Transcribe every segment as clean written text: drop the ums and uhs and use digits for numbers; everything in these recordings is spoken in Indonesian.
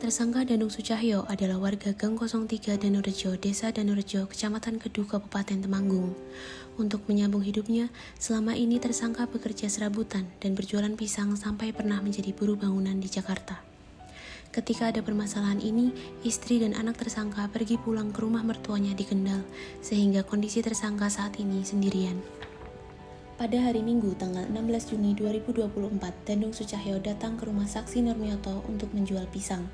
Tersangka Dandung Sucahyo adalah warga Gang 03 Danurejo, Desa Danurejo, Kecamatan Kedu, Kabupaten Temanggung. Untuk menyambung hidupnya, selama ini tersangka bekerja serabutan dan berjualan pisang sampai pernah menjadi buruh bangunan di Jakarta. Ketika ada permasalahan ini, istri dan anak tersangka pergi pulang ke rumah mertuanya di Kendal, sehingga kondisi tersangka saat ini sendirian. Pada hari Minggu tanggal 16 Juni 2024, Dandung Sucahyo datang ke rumah saksi Nurmioto untuk menjual pisang.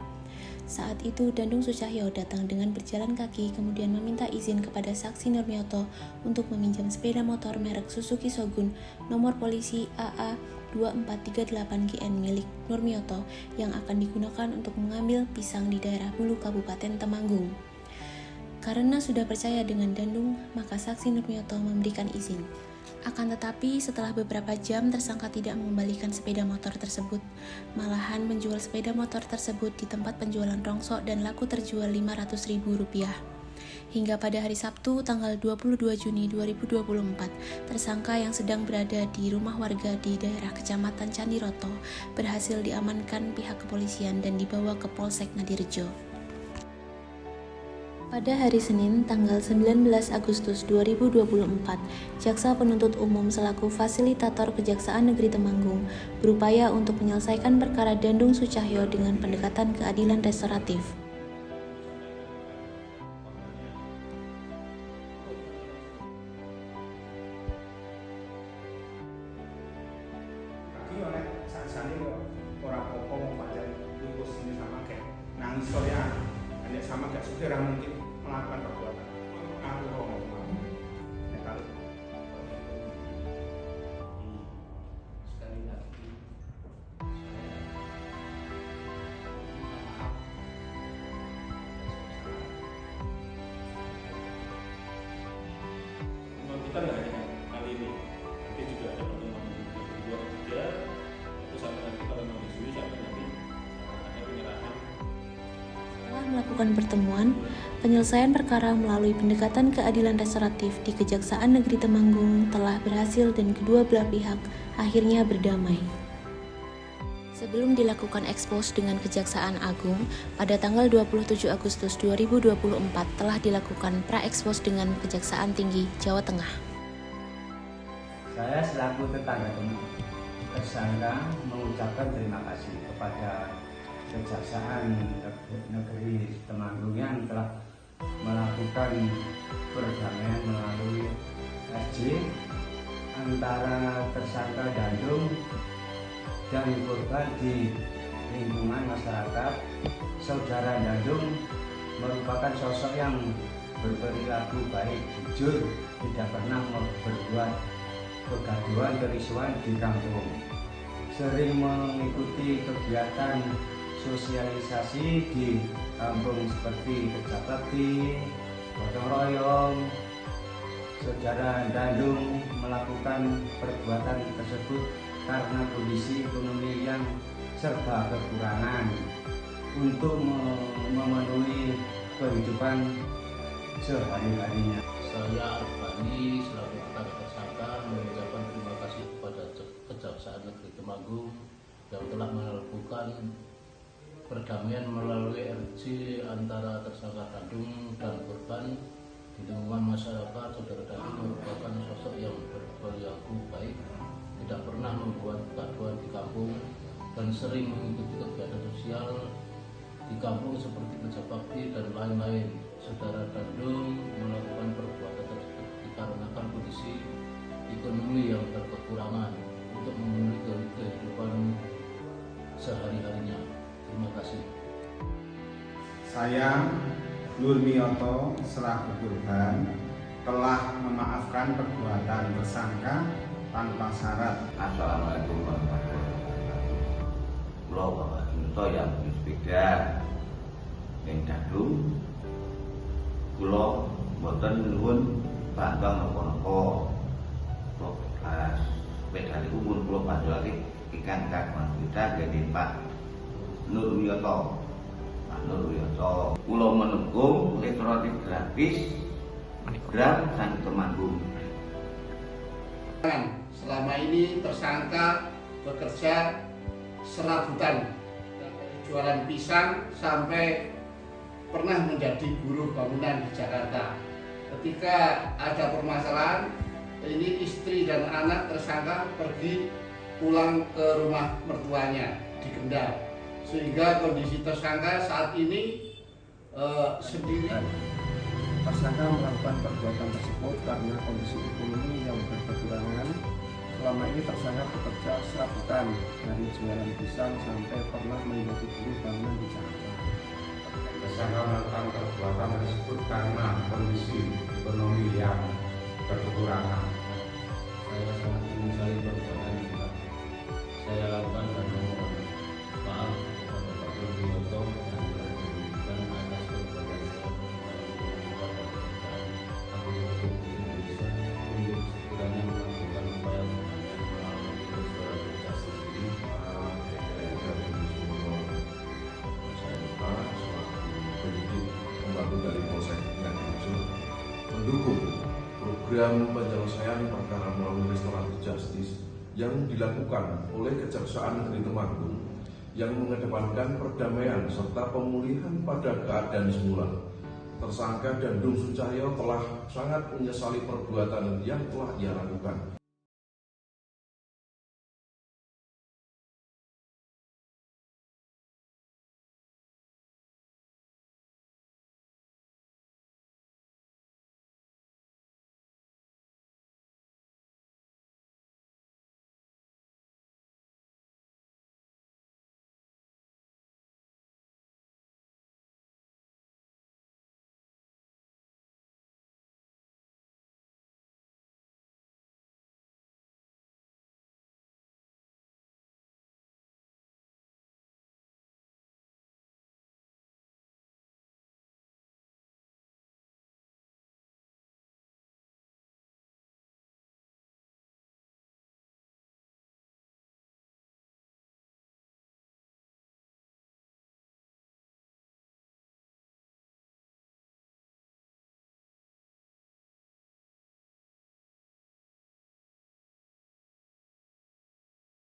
Saat itu Dandung Sucahyo datang dengan berjalan kaki kemudian meminta izin kepada saksi Nurmioto untuk meminjam sepeda motor merek Suzuki Shogun nomor polisi AA 2438GN milik Nurmioto yang akan digunakan untuk mengambil pisang di daerah Bulu Kabupaten Temanggung. Karena sudah percaya dengan Dandung, maka saksi Nurmioto memberikan izin. Akan tetapi setelah beberapa jam tersangka tidak mengembalikan sepeda motor tersebut, malahan menjual sepeda motor tersebut di tempat penjualan rongsok dan laku terjual Rp500.000. Hingga pada hari Sabtu tanggal 22 Juni 2024, tersangka yang sedang berada di rumah warga di daerah Kecamatan Candiroto berhasil diamankan pihak kepolisian dan dibawa ke Polsek Ngadirejo. Pada hari Senin, tanggal 19 Agustus 2024, Jaksa Penuntut Umum selaku fasilitator Kejaksaan Negeri Temanggung berupaya untuk menyelesaikan perkara Dandung Sucahyo dengan pendekatan keadilan restoratif. Sama gak segera mungkin melakukan perbuatan aku sekali lagi kita nggak hanya kali ini, nanti juga ada pertemuan kedua ketiga, itu sampai nanti kalau mau disini sampai nanti ada penyerahan. Setelah melakukan pertemuan, penyelesaian perkara melalui pendekatan keadilan restoratif di Kejaksaan Negeri Temanggung telah berhasil dan kedua belah pihak akhirnya berdamai. Sebelum dilakukan ekspos dengan Kejaksaan Agung, pada tanggal 27 Agustus 2024 telah dilakukan pra-ekspos dengan Kejaksaan Tinggi Jawa Tengah. Saya selaku tetangga tersangka mengucapkan terima kasih kepada Kejaksaan Negeri Temanggung yang telah melakukan perdamaian melalui SJ antara tersangka Dandung dan korban di lingkungan masyarakat. Saudara Dandung merupakan sosok yang berperilaku baik, jujur, tidak pernah berbuat kegaduhan, kerisauan di kampung. Sering mengikuti kegiatan sosialisasi di kampung seperti kerja bakti, gotong royong. Saudara Dandung melakukan perbuatan tersebut karena kondisi ekonomi yang serba kekurangan untuk memenuhi kehidupan sehari-harinya. Saya Arbani selaku tetangga tersangka mengucapkan terima kasih kepada Kejaksaan Negeri Temanggung yang telah melakukan perdamaian melalui RJ antara tersangka Dandung dan korban di lingkungan masyarakat. Saudara Dandung merupakan sosok yang berperilaku baik, tidak pernah membuat kegaduhan di kampung dan sering mengikuti kegiatan sosial di kampung seperti kerja bakti dan lain-lain. Saudara Dandung melakukan perbuatan tersebut dikarenakan kondisi ekonomi yang berkekurangan untuk memenuhi kehidupan sehari-harinya. Terima kasih. Saya Nurmioto selaku korban telah memaafkan perbuatan tersangka tanpa syarat. Assalamualaikum warahmatullahi wabarakatuh. Kula Bapak Junto yang bersepeda ning Dandung. Kula mboten nuwun bantuan napa-napa. Kula sepeda niku pun kula panjenengake ikan Kakang sepeda nggih Pak Nurmioto. Pak Nurmioto. Kula menunggu elektronik gratis Gram sang Temanggung. Selama ini tersangka bekerja serabutan jualan pisang sampai pernah menjadi buruh bangunan di Jakarta. Ketika ada permasalahan, ini istri dan anak tersangka pergi pulang ke rumah mertuanya di Kendal, sehingga kondisi tersangka saat ini sendiri. Tersangka melakukan perbuatan tersebut karena kondisi ekonomi yang berkekurangan. Selama ini tersangka bekerja serabutan dari jualan pisang sampai pernah menjadi buruh bangunan di Jakarta. Tersangka melakukan perbuatan tersebut karena kondisi ekonomi yang berkekurangan. Saya sangat menyesali perbuatan ini. Saya lakukan dan mohon maaf kepada Pak Nurmioto dan atas perbuatan saya kepada pekerjaan Aku Republik Indonesia untuk sekiranya melakukan upaya pengadilan melalui restoratif justice ini. Saya lupa selaku penyidik pembantu dari Polsek yang dimaksud mendukung program penyelesaian perkara melalui restoratif justice yang dilakukan oleh Kejaksaan Negeri Temanggung yang mengedepankan perdamaian serta pemulihan pada keadaan semula. Tersangka Dandung Sucahyo telah sangat menyesali perbuatan yang telah ia lakukan.